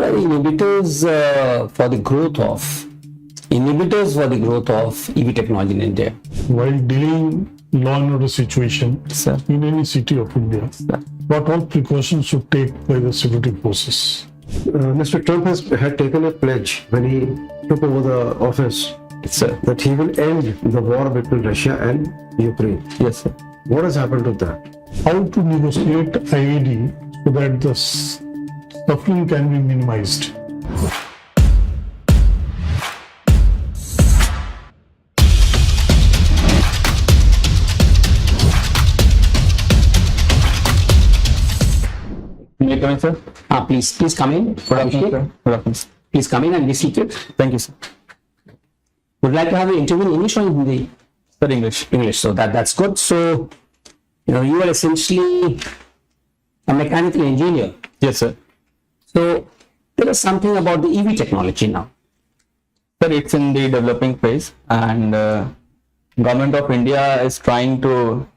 are inhibitors for the growth of EV technology in India? While dealing law and order situation in any city of India, what all precautions should take by the security forces? Mr. Trump had taken a pledge when he took over the office that he will end the war between Russia and Ukraine. Yes, sir. What has happened to that? How to negotiate IED so that the suffering can be minimized? May I come in, sir? Please come in. Good afternoon, sir. Good afternoon. Please come in and be seated. Thank you, sir. Would you like to have an interview in English or in Hindi? Sir, English. English. So that's good. So, you are essentially a mechanical engineer. Yes, sir. So, tell us something about the EV technology now. Sir, it's in the developing phase, and Government of India is trying to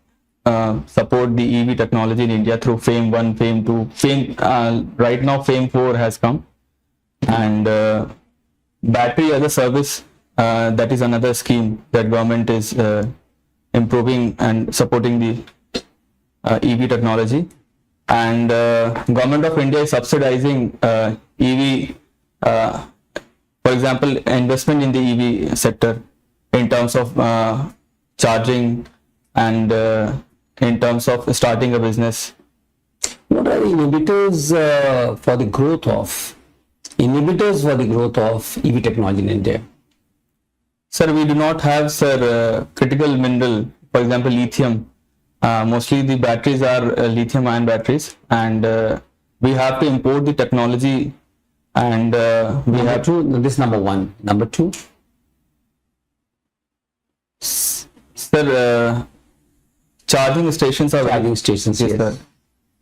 support the EV technology in India through FAME 1, FAME 2. Right now, FAME 4 has come, and battery as a service, that is another scheme that government is improving and supporting the EV technology. And Government of India is subsidizing EV, for example, investment in the EV sector in terms of charging and in terms of starting a business. What are the inhibitors for the growth of EV technology in India? Sir, we do not have, sir, critical mineral, for example, lithium. Mostly the batteries are lithium ion batteries, and we have to import the technology, and we have to, this number one. Number two, sir, charging stations are charging stations. Yes, sir.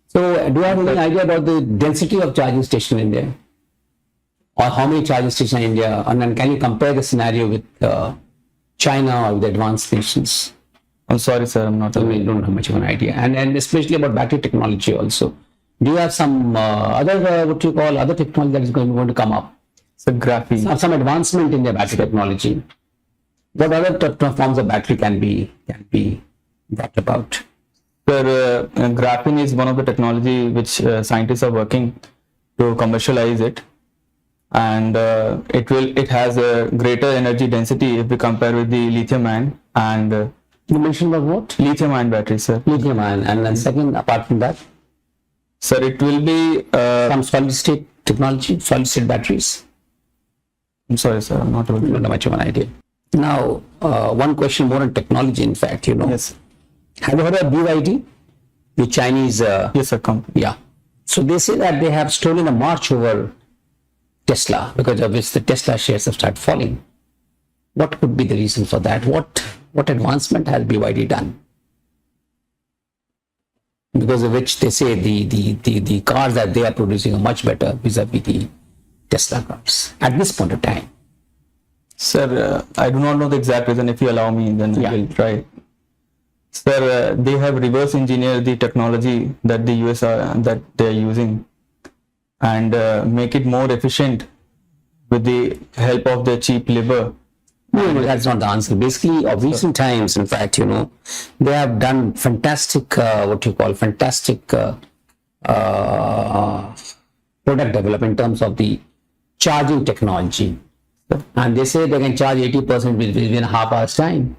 So do you have any idea about the density of charging station in India, or how many charging stations in India, and then can you compare the scenario with China or with advanced nations? I'm sorry, sir, I'm not. I don't have much of an idea, and especially about battery technology also. Do you have some other other technology that is going to come up? So graphene. Some advancement in the battery technology. What other forms of battery can be brought about? Sir, graphene is one of the technology which scientists are working to commercialize it, and it has a greater energy density if we compare with the lithium ion. And you mentioned about what? Lithium ion batteries, sir. Lithium ion, and then second, apart from that, sir, it will be some solid state technology, solid state batteries. I'm sorry, sir, I'm not able to. Not much of an idea. Now, one question more on technology. In fact, Yes. Have you heard of BYD, the Chinese? Yes, sir, company. Yeah. So they say that they have stolen a march over Tesla, because of which the Tesla shares have started falling. What could be the reason for that? What advancement has BYD done? Because of which they say the cars that they are producing are much better vis-a-vis the Tesla cars at this point of time. Sir, I do not know the exact reason. If you allow me, then I will try. Sir, they have reverse engineered the technology that the US that they are using, and make it more efficient with the help of their cheap labor. No, that's not the answer. Basically, of recent times, in fact, they have done fantastic, fantastic product development in terms of the charging technology. And they say they can charge 80% within a half hour's time.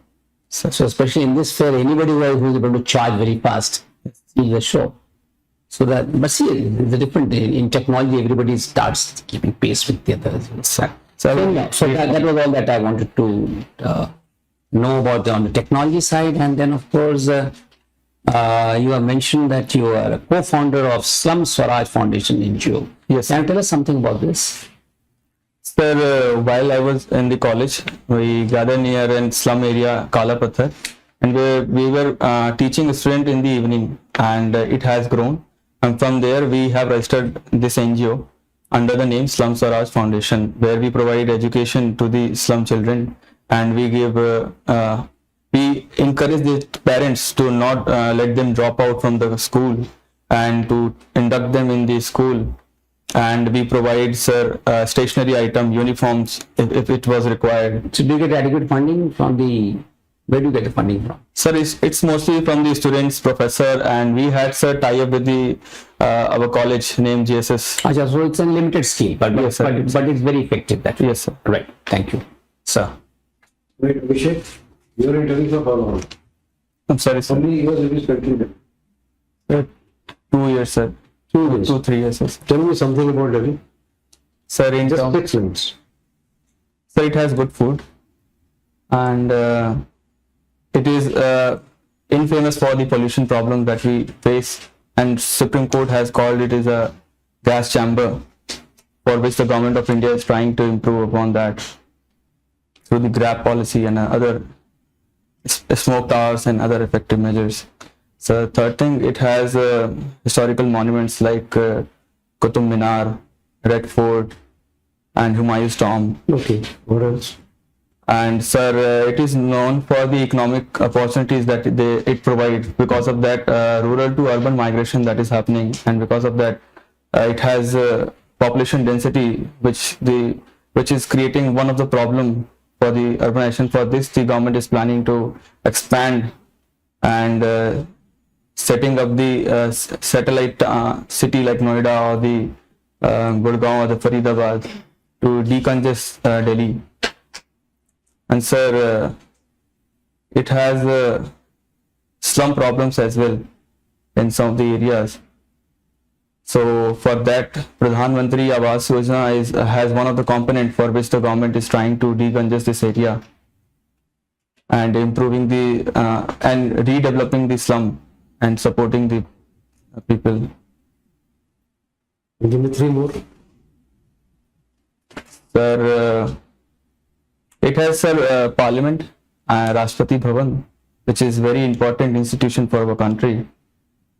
So especially in this fair, anybody who is able to charge very fast is a show. So that, but see, the different in technology, everybody starts keeping pace with the others. So that was all that I wanted to know about on the technology side. And then, of course, you have mentioned that you are a co-founder of Slum Swaraj Foundation NGO. Yes. Can you tell us something about this? Sir, while I was in the college, we gathered near a slum area, Kalapathar, and we were teaching a student in the evening, and it has grown. And from there, we have registered this NGO under the name Slum Swaraj Foundation, where we provide education to the slum children, and we give we encourage the parents to not let them drop out from the school and to induct them in the school and we provide, sir, stationary item, uniforms if it was required. So do you get adequate funding from the, where do you get the funding from? Sir, it's mostly from the students, professor, and we had, sir, tie-up with the our college named GSS. Acha, so it's a limited scheme, but, Yes, sir. but it's very effective. That Yes, sir. Right. Thank you. Sir. Wait, Abhishek, you are interviewing for how long? I'm sorry, How sir. many years it is continued? 2 years, sir. 2 years. 2-3 years, sir. Tell me something about Delhi. Sir, in Just term, 6 minutes. sir, it has good food, and it is infamous for the pollution problem that we face, and Supreme Court has called it as a gas chamber, for which the government of India is trying to improve upon that through the GRAP policy and other smoke towers and other effective measures. So third thing, it has historical monuments like Qutub Minar, Red Fort, and Humayun's Tomb. Okay, what else? And sir, it is known for the economic opportunities that it provides. Because of that, rural to urban migration that is happening, and because of that, it has population density, which is creating one of the problem for the urbanization. For this, the government is planning to expand and setting up the satellite city like Noida or the Gurgaon or the Faridabad to decongest Delhi. And sir, it has slum problems as well in some of the areas. So for that, Pradhan Mantri Awas Yojana has one of the component for which the government is trying to decongest this area and improving the and redeveloping the slum and supporting the people. Give me 3 more. Sir, it has, sir, Parliament, Rashtrapati Bhavan, which is very important institution for our country,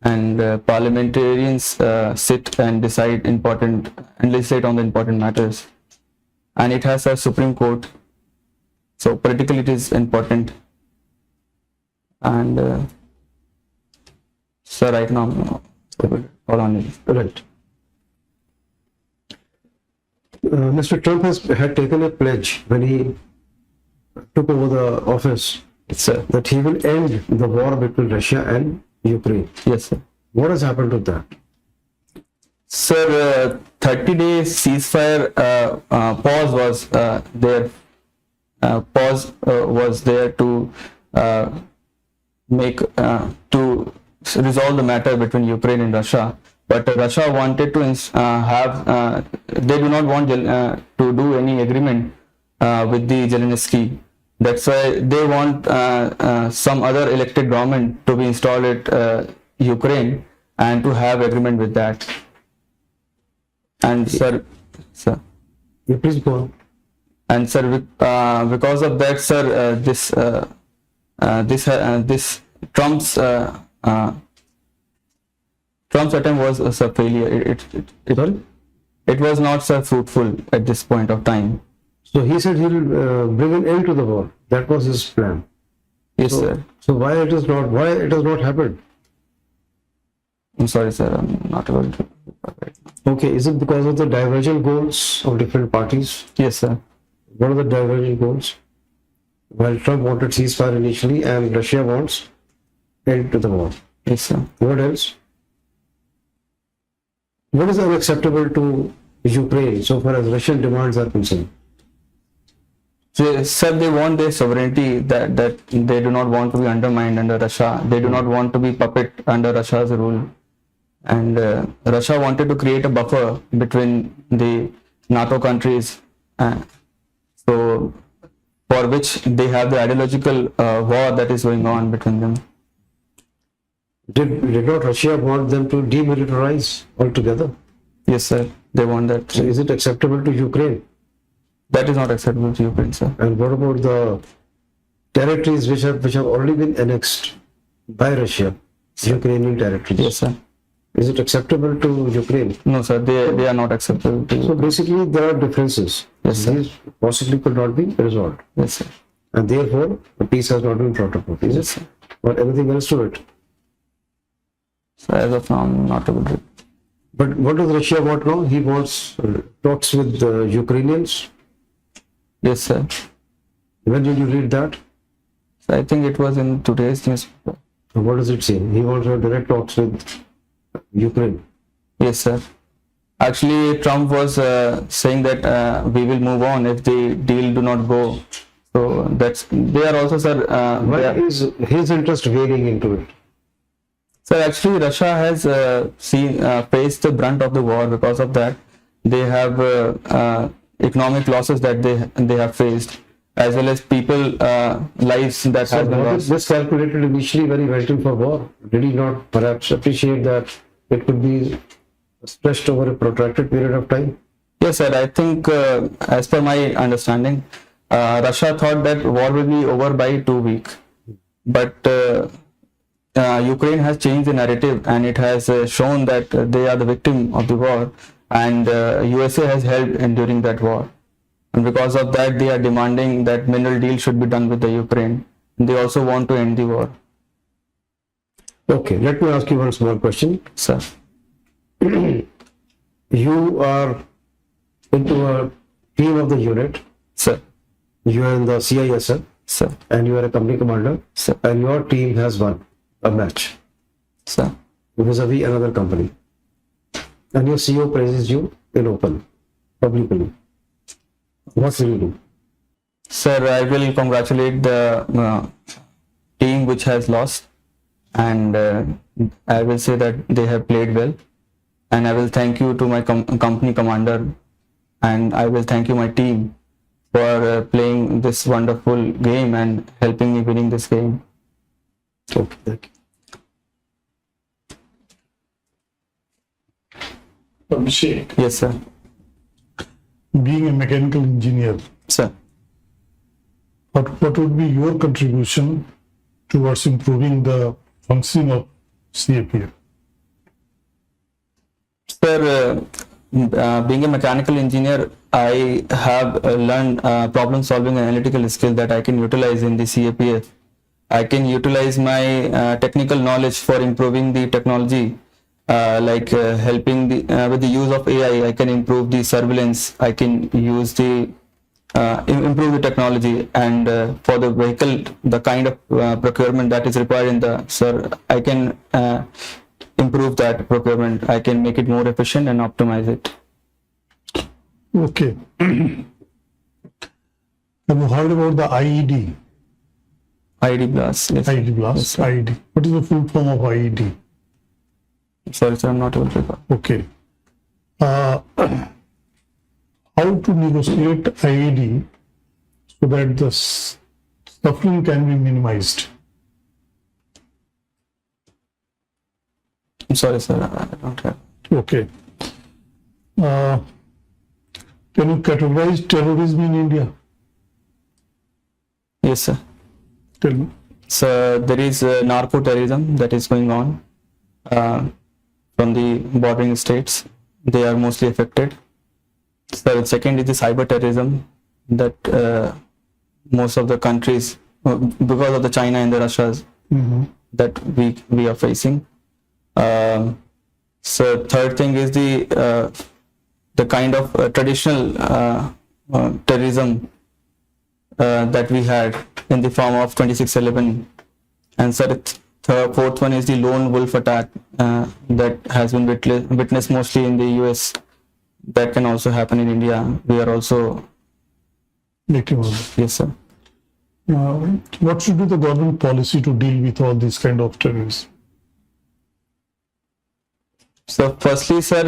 and parliamentarians sit and decide important and legislate on the important matters. And it has a Supreme Court, so politically it is important. And sir, right now, hold on. Right. Mr. Trump had taken a pledge when he took over the office Sir, that he will end the war between Russia and Ukraine. yes, sir. What has happened to that? Sir, 30-day ceasefire pause was there. Pause was there to make to resolve the matter between Ukraine and Russia. But Russia wanted to have. They do not want to do any agreement with the Zelensky. That's why they want some other elected government to be installed at Ukraine and to have agreement with that. And sir, Yeah, please go on. and sir, because of that, sir, this Trump's attempt was a failure. Sorry? It was not so fruitful at this point of time. So he said he will bring an end to the war. That was his plan. Yes, So, sir. so why it has not happened? I'm sorry, sir. I'm not able to. Okay, is it because of the divergent goals of different parties? Yes, sir. What are the divergent goals? While Trump wanted ceasefire initially and Russia wants end to the war. Yes, sir. What else? What is unacceptable to Ukraine so far as Russian demands are concerned? So, sir, they want their sovereignty, that they do not want to be undermined under Russia. They do not want to be puppet under Russia's rule. And Russia wanted to create a buffer between the NATO countries. So, for which they have the ideological war that is going on between them. Did not Russia want them to demilitarize altogether? Yes, sir. They want that. So is it acceptable to Ukraine? That is not acceptable to Ukraine, sir. And what about the territories which have already been annexed by Russia, Ukrainian territories? Yes, sir. Is it acceptable to Ukraine? No, sir. They are not acceptable to So basically there are differences. Yes, sir. These possibly could not be resolved. Yes, sir. And therefore the peace has not been brought about. Is Yes, it? sir. But anything else to it? So as of now, I'm not able to. But what does Russia want now? He wants talks with the Ukrainians. Yes, sir. When did you read that? So I think it was in today's newspaper. What does it say? He wants direct talks with Ukraine. Yes, sir. Actually, Trump was saying that we will move on if the deal do not go. So they are also, sir. Why is his interest varying into it? So actually, Russia has faced the brunt of the war. Because of that, they have economic losses that they have faced, as well as people lives that So have been what lost. is this calculated initially when he went in for war? Did he not perhaps appreciate that it could be stretched over a protracted period of time? Yes, sir. I think, as per my understanding, Russia thought that war will be over by 2 weeks, but Ukraine has changed the narrative, and it has shown that they are the victim of the war, and USA has helped in during that war. And because of that, they are demanding that mineral deal should be done with the Ukraine. They also want to end the war. Okay, let me ask you one small question. Sir. You are into a team of the unit. Sir. You are in the CISF, Sir. and you are a company commander, Sir. and your team has won a match Sir. vis-a-vis another company, and your CEO praises you in open, publicly. What will you do? Sir, I will congratulate the team which has lost, and I will say that they have played well, and I will thank you to my company commander, and I will thank you my team for playing this wonderful game and helping me winning this game. Okay, thank you. Abhishek, Yes, sir. being a mechanical engineer, Sir. what would be your contribution towards improving the functioning of CAPF? Sir, being a mechanical engineer, I have learned problem solving and analytical skill that I can utilize in the CAPF. I can utilize my technical knowledge for improving the technology, like helping with the use of AI. I can improve the surveillance. I can use the improve the technology, and for the vehicle, the kind of procurement that is required in the sir, I can improve that procurement. I can make it more efficient and optimize it. Okay. Have you heard about the IED? IED blast. Yes. IED blast. Yes, sir. IED. What is the full form of IED? Sorry, sir, I'm not able to recall. Okay. How to negotiate IED so that the suffering can be minimized? I'm sorry, sir. I don't have. Okay. Can you categorize terrorism in India? Yes, sir. Tell me. So there is narco terrorism that is going on from the bordering states. They are mostly affected. So second is the cyber terrorism that most of the countries, because of the China and the Russia's, that we are facing. So third thing is the kind of traditional terrorism that we had in the form of 26/11, and fourth one is the lone wolf attack that has been witnessed mostly in the US. That can also happen in India. We are also Victim of it. yes, sir. What should be the government policy to deal with all these kind of terrorism? So firstly, sir,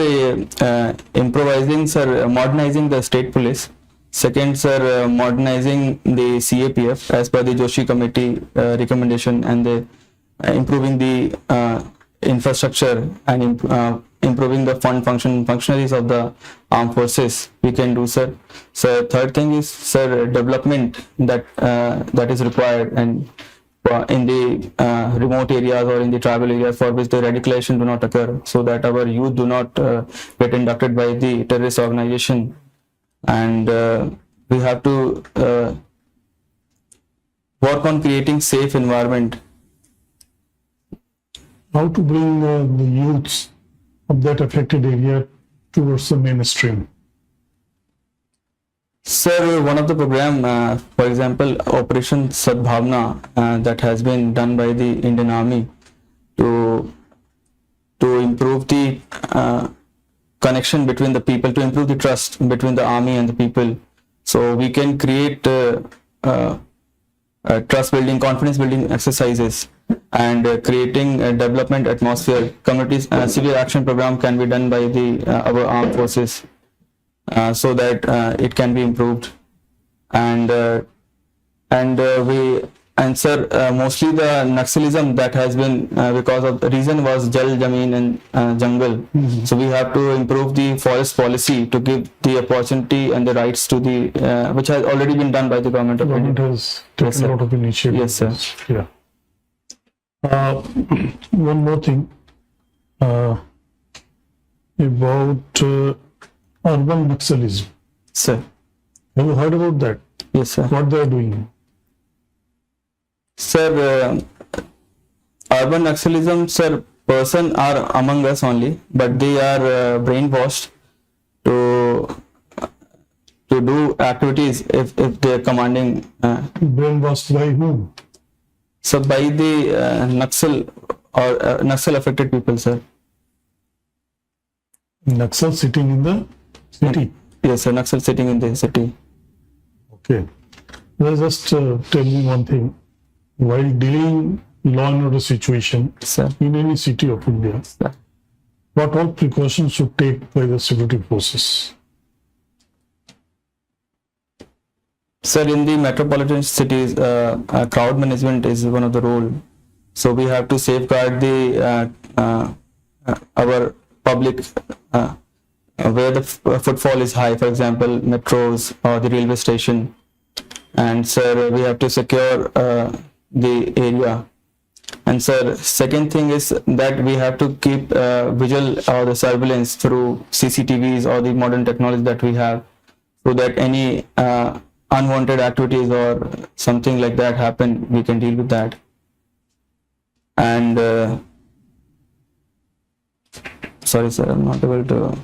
improvising, sir, modernizing the state police. Second, sir, modernizing the CAPF as per the Joshi committee recommendation, and the improving the infrastructure and improving the functionaries of the armed forces. We can do, sir. So third thing is, sir, development that is required, and in the remote areas or in the tribal areas for which the radicalization do not occur, so that our youth do not get inducted by the terrorist organization. And we have to work on creating safe environment. How to bring the youths of that affected area towards the mainstream? Sir, one of the program, for example, Operation Sadbhavna, that has been done by the Indian Army to improve the connection between the people, to improve the trust between the army and the people. So we can create trust building, confidence building exercises, and creating a development atmosphere. Communities civil action program can be done by the our armed forces, so that it can be improved. And sir, mostly the Naxalism that has been because of the reason was Jal, Jameen and Jungle. So we have to improve the forest policy to give the opportunity and the rights to the which has already been done by the government of Government India. has taken a lot of initiative. Yes, sir. Yeah. One more thing about urban Naxalism. Sir. Have you heard about that? Yes, sir. What they are doing? Sir, urban Naxalism, sir, person are among us only, but they are brainwashed to do activities if they are commanding. Brainwashed by whom? So by the Naxal or Naxal affected people, sir. Naxal sitting in the city. Yes, sir. Naxal sitting in the city. Okay. Let's just tell me one thing. While dealing law and order situation Sir. in any city of India, Sir. what all precautions should take by the security forces? Sir, in the metropolitan cities, crowd management is one of the role. So we have to safeguard the our public where the footfall is high, for example, metros or the railway station. And sir, we have to secure the area. And sir, second thing is that we have to keep visual or the surveillance through CCTVs or the modern technology that we have, so that any unwanted activities or something like that happen, we can deal with that. And sorry sir, I'm not able to.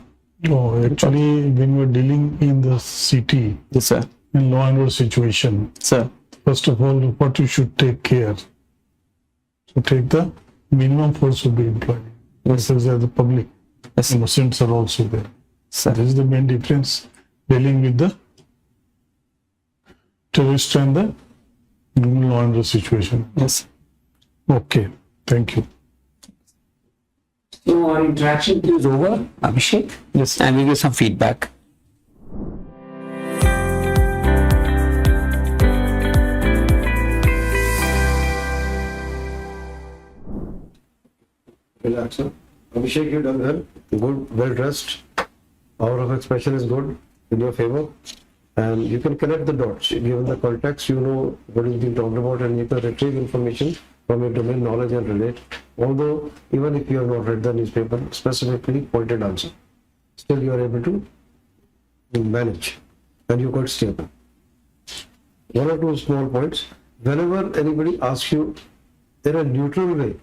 No, actually, when we're dealing in the city, Yes sir. in law and order situation, Sir. first of all, what you should take care. So take the minimum force will be employed. Yes. Because the public Yes. innocents are also there. Sir. This is the main difference dealing with the terrorist and the law and order situation. Yes. Okay, thank you. So our interaction is over, Abhishek. Yes. And we give some feedback. Relax, sir. Abhishek, you done well. Good, well dressed. Hour of expression is good, in your favor. And you can connect the dots. Given the context, you know what is being talked about, and you can retrieve information from your domain knowledge and relate. Although, even if you have not read the newspaper, specifically pointed answer, still you are able to manage, and you got stable. One or two small points. Whenever anybody asks you in a neutral way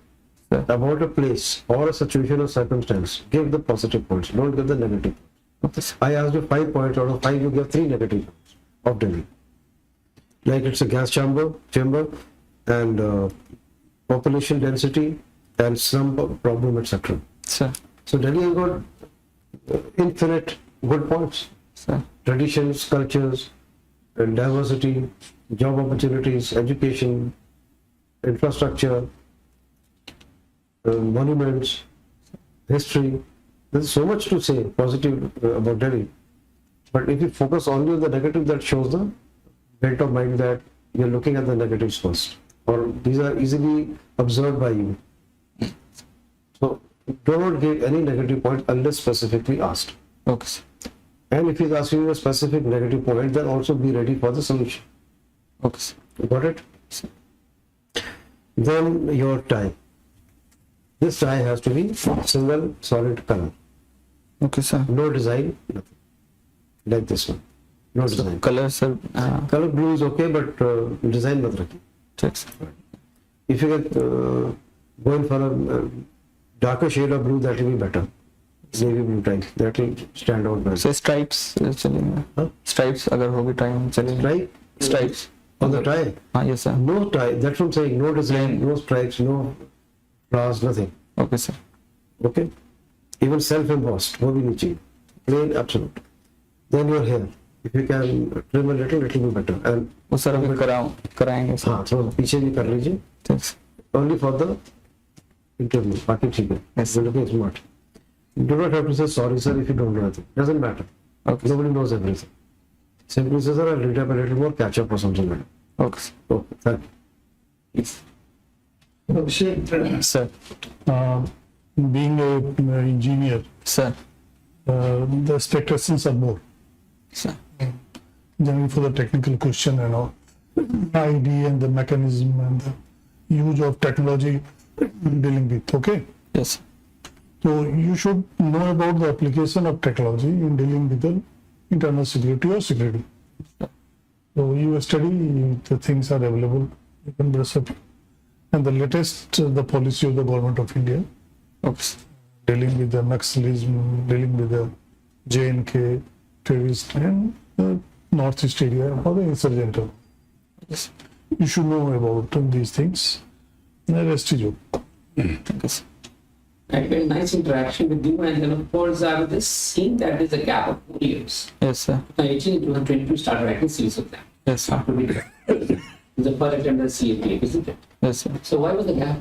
about a place or a situation or circumstance, give the positive points, don't give the negative. I asked you 5 points, out of 5 you give 3 negative points of Delhi. Like it's a gas chamber, and population density and some problem, etc. Sir. So Delhi has got infinite good points. Sir. Traditions, cultures, and diversity, job opportunities, education, infrastructure, monuments, history. There's so much to say positive about Delhi. But if you focus only on the negative, that shows the bent of mind that you're looking at the negatives first, or these are easily observed by you. So do not give any negative point unless specifically asked. Okay, sir. And if he's asking you a specific negative point, then also be ready for the solution. Okay, sir. Got it? Then your tie. This tie has to be single solid color. Okay, sir. No design, nothing. Like this one. No design. Color, sir. Color blue is okay, but design not rakhi. Check, sir. If you get going for a darker shade of blue, that will be better. navy blue tie. That will stand out better. So stripes चलेंगे. Huh? Stripes अगर होगी tie में चलेंगे. Right? Stripes. On the tie? हाँ yes sir. No tie. That's what I'm saying. No design, no stripes, no flowers, nothing. Okay sir. Okay? Even self-embossed. वो भी नहीं चाहिए. Plain, absolute. Then your hair. If you can trim a little, it will be better. And वो sir अभी कराएंगे sir. हाँ, थोड़ा पीछे भी कर लीजिए. Thanks. Only for the interview. बाकी ठीक है. Yes. You're looking smart. You do not have to say sorry, sir, if you don't know anything. Doesn't matter. Okay. Nobody knows everything. Simply say, sir, I'll read up a little more, catch up or something like that. Okay sir. Okay, thank you. Yes. Abhishek, Sir. being a engineer, Sir. the expectations are more. Sir. Generally for the technical question and all, idea and the mechanism and the use of technology dealing with. Okay, Yes. so you should know about the application of technology in dealing with the internal security or security. So you study, the things are available, you can brush up. And the latest, the policy of the government of India, Okay sir. dealing with the Naxalism, dealing with the JNK terrorist and the northeast area or the insurgent. Yes. You should know about these things. The rest is you. Thank you sir. Right, very nice interaction with you, and then of course I was just seeing that there's a gap of 4 years. Yes sir. 2018-2022 started writing series of them. Yes sir. After we did the first attempt at CAPF, isn't it? Yes sir. So why was the gap?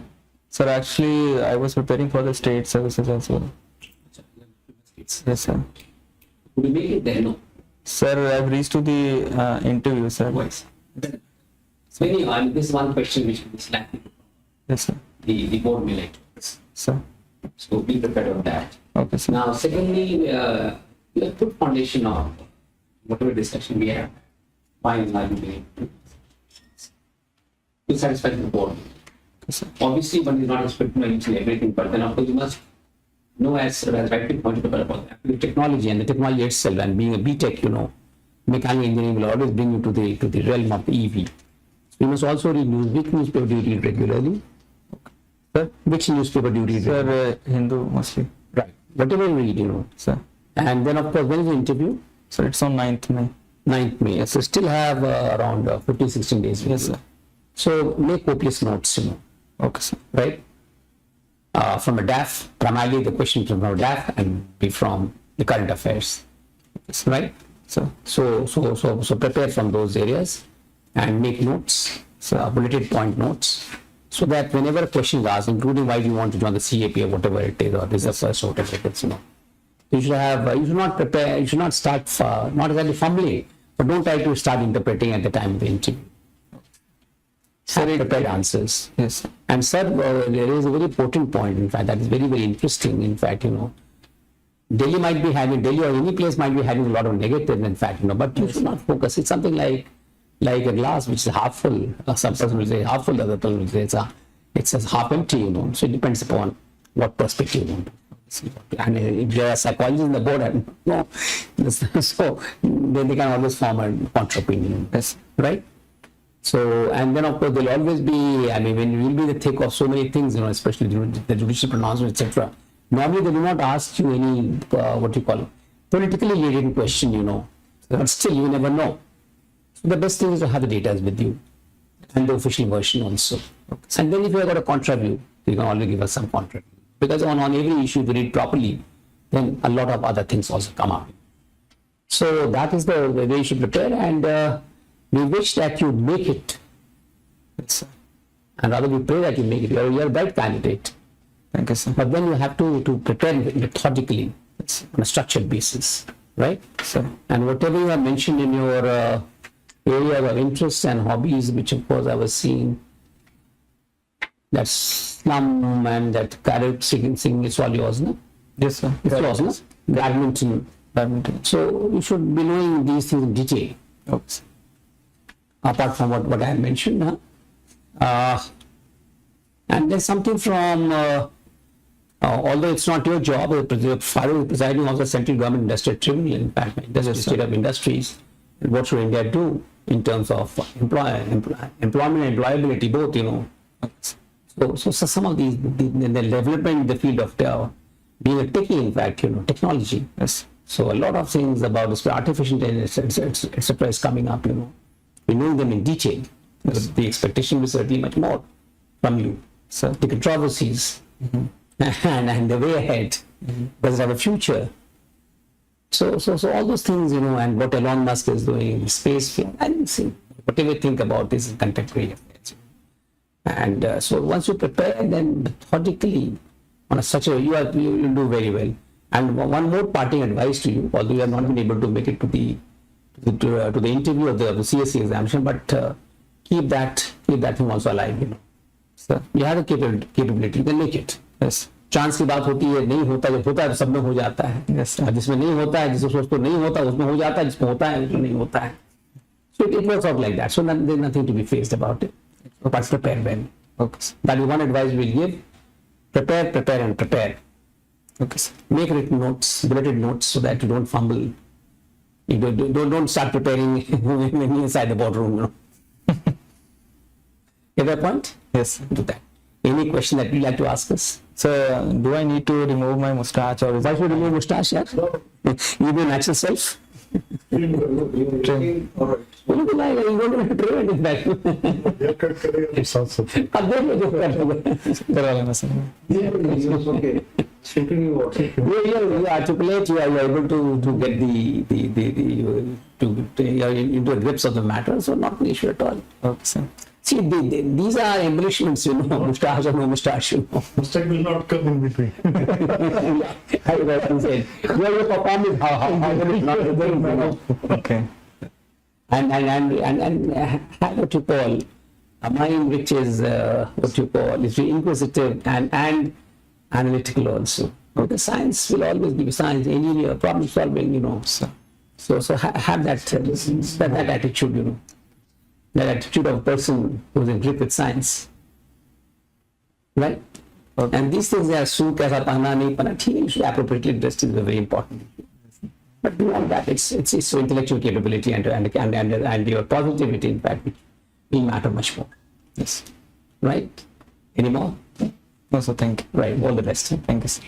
Sir, actually, I was preparing for the state services as well. Yes, sir. Could we make it there? No. Sir, I've reached to the interview, sir. Otherwise. So anyhow, this is one question which is lacking. Yes, sir. The board may like to ask. Sir. So be prepared of that. Okay, sir. Now, secondly, we have put foundation on whatever discussion we have. By and large, we to satisfy the board. Okay, sir. Obviously, one is not expecting to know each and everything, but then of course you must know, as rightly pointed out, about the technology and the technology itself. And being a BTech, mechanical engineering will always bring you to the realm of the EV. So you must also read news. Which newspaper do you read regularly? Sir? Which newspaper do you read? regularly? Sir, Hindu mostly. Right. Whatever you read, Sir. And then of course, when is the interview? Sir, it's on 9th May. 9th May. So still have around 15-16 days. with Yes, you. sir. So make copious notes, Okay, sir. right? From a DAF, primarily the question from a DAF and be from the current affairs, right? Sir. So prepare from those areas and make notes, bulleted point notes, so that whenever a question is asked, including why do you want to join the CAP or whatever it is, or this is the first or whatever it is, you should have, you should not prepare, you should not start, not exactly fumbling, but don't try to start interpreting at the time of the interview. Have prepared answers. Yes, sir. And sir, there is a very important point, in fact, that is very, very interesting. In fact, Delhi might be having, Delhi or any place might be having a lot of negative, in fact, but you should not focus. It's something like a glass which is half full. Some person will say half full, the other person will say it's half empty, So it depends upon what perspective you want. And if there are psychologists in the board, so then they can always form a counter opinion. Yes. Right? So, and then of course there'll always be, when you will be the thick of so many things, especially the judicial pronouncement, etc. Normally they do not ask you any, politically related question, but still you never know. So the best thing is to have the data with you and the official version also. And then if you have got a contra view, you can always give us some contra view. Because on every issue, if you read properly, then a lot of other things also come out. So that is the way you should prepare, and we wish that you make it. Yes, sir. And rather we pray that you make it. You're a bright candidate. Thank you, sir. But then you have to prepare methodically on a structured basis, right? Sir. And whatever you have mentioned in your area of interests and hobbies, which of course I was seeing, that slum and that karaoke singing, it's all yours, no? Yes, sir. It's yours, no? Badminton. So you should be knowing these things in detail. Okay, sir. Apart from what I have mentioned. And there's something from, although it's not your job, the presiding of the central government industrial tribunal, in fact, state of industries, what should India do in terms of employment and employability, both, So some of these, the development in the field of being a techie, in fact, technology. Yes. So a lot of things about this artificial intelligence, etc., is coming up. We know them in detail. Yes. The expectation will certainly much more from you. So The controversies and the way ahead. Does it have a future? So all those things, and what Elon Musk is doing in space field, I didn't see. Whatever you think about this is contemporary affairs. And so once you prepare, then methodically, on such a you'll do very well. And one more parting advice to you, although you have not been able to make it to the interview of the CSC examination, but keep that thing also alive. So you have the capability, you can make it. yes. Chance की बात होती है, नहीं होता, जब होता है तो सब में हो जाता है. Yes. और जिसमें नहीं होता है, जिसको सोचते नहीं होता उसमें हो जाता है, जिसमें होता है उसमें नहीं होता है. So it works out like that. So there's nothing to be faced about it. But prepare well. Okay. Sir. That is one advice we'll give. Prepare and prepare. Okay. Sir. Make written notes, bulleted notes, so that you don't fumble. You don't start preparing inside the boardroom. Get that point? Yes. Do that. Any question that you'd like to ask us? So do I need to remove my mustache or is Why should you remove mustache? Yeah? You be natural self. Trim. All right. You look like you don't have to trim it in fact. haircut करेगा तो साथ अब देख लो जो कर लोगे. करवा लेना sir? It's okay. Shooting you what? You articulate, you are able to get you are into the grips of the matter, so not an issue at all. Okay. Sir. See, these are embellishments, mustache or no mustache, mistake will not come in between. I rightly said. Your performance, how not Okay. and have what you call a mind which is what you call is very inquisitive and analytical also. Okay, science will always give you science, engineer, problem solving, So have that attitude, that attitude of a person who's in grip with science, right? Okay. And these things are suit kaisa pahna nahi pahna, theek hai, you should appropriately dressed is very important. But beyond that, it's so intellectual capability and your positivity, in fact, will matter much more. Yes. Right? Any more? No, sir. Thank you. Right. All the best. Thank you, sir.